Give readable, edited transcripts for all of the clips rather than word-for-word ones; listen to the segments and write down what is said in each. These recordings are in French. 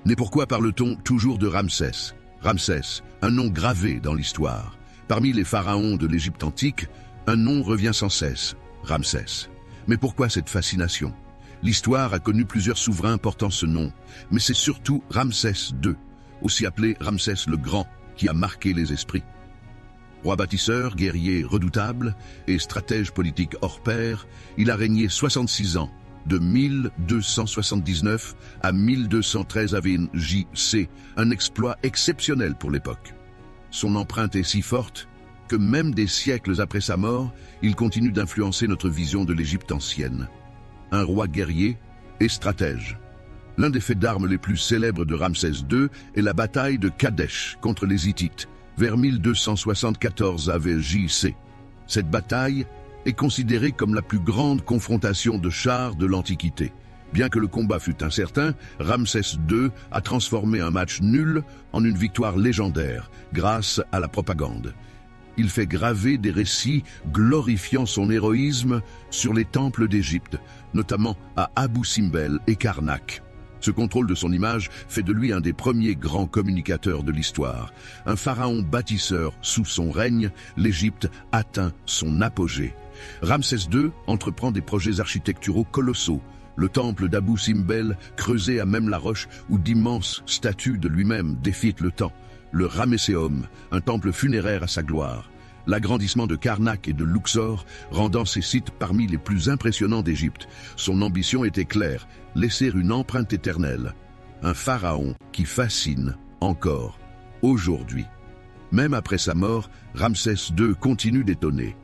Mais pourquoi parle-t-on toujours de Ramsès? Ramsès, un nom gravé dans l'histoire. Parmi les pharaons de l'Égypte antique, un nom revient sans cesse, Ramsès. Mais pourquoi cette fascination? L'histoire a connu plusieurs souverains portant ce nom, mais c'est surtout Ramsès II, aussi appelé Ramsès le Grand, qui a marqué les esprits. Roi bâtisseur, guerrier redoutable et stratège politique hors pair, il a régné 66 ans, de 1279 à 1213 AV JC, un exploit exceptionnel pour l'époque. Son empreinte est si forte que même des siècles après sa mort, il continue d'influencer notre vision de l'Égypte ancienne. Un roi guerrier et stratège. L'un des faits d'armes les plus célèbres de Ramsès II est la bataille de Kadesh contre les Hittites, vers 1274 AV-JC. Cette bataille est considérée comme la plus grande confrontation de chars de l'Antiquité. Bien que le combat fût incertain, Ramsès II a transformé un match nul en une victoire légendaire grâce à la propagande. Il fait graver des récits glorifiant son héroïsme sur les temples d'Égypte, notamment à Abou Simbel et Karnak. Ce contrôle de son image fait de lui un des premiers grands communicateurs de l'histoire. Un pharaon bâtisseur, sous son règne, l'Égypte atteint son apogée. Ramsès II entreprend des projets architecturaux colossaux. Le temple d'Abou Simbel, creusé à même la roche où d'immenses statues de lui-même défient le temps. Le Ramesséum, un temple funéraire à sa gloire. L'agrandissement de Karnak et de Luxor, rendant ces sites parmi les plus impressionnants d'Égypte. Son ambition était claire, laisser une empreinte éternelle. Un pharaon qui fascine encore, aujourd'hui. Même après sa mort, Ramsès II continue d'étonner.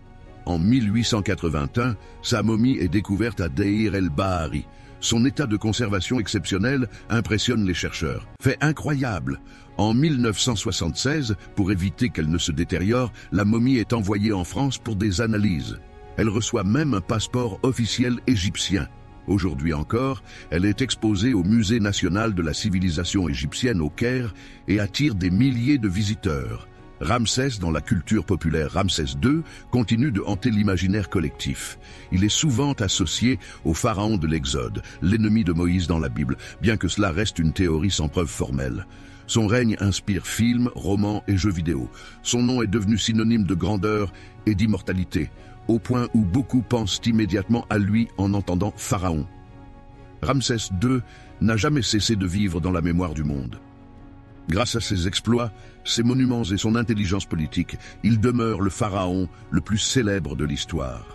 En 1881, sa momie est découverte à Deir el-Bahari. Son état de conservation exceptionnel impressionne les chercheurs. Fait incroyable! En 1976, pour éviter qu'elle ne se détériore, la momie est envoyée en France pour des analyses. Elle reçoit même un passeport officiel égyptien. Aujourd'hui encore, elle est exposée au Musée national de la civilisation égyptienne au Caire et attire des milliers de visiteurs. Ramsès, dans la culture populaire Ramsès II, continue de hanter l'imaginaire collectif. Il est souvent associé au pharaon de l'Exode, l'ennemi de Moïse dans la Bible, bien que cela reste une théorie sans preuve formelle. Son règne inspire films, romans et jeux vidéo. Son nom est devenu synonyme de grandeur et d'immortalité, au point où beaucoup pensent immédiatement à lui en entendant pharaon. Ramsès II n'a jamais cessé de vivre dans la mémoire du monde. Grâce à ses exploits, ses monuments et son intelligence politique, il demeure le pharaon le plus célèbre de l'histoire.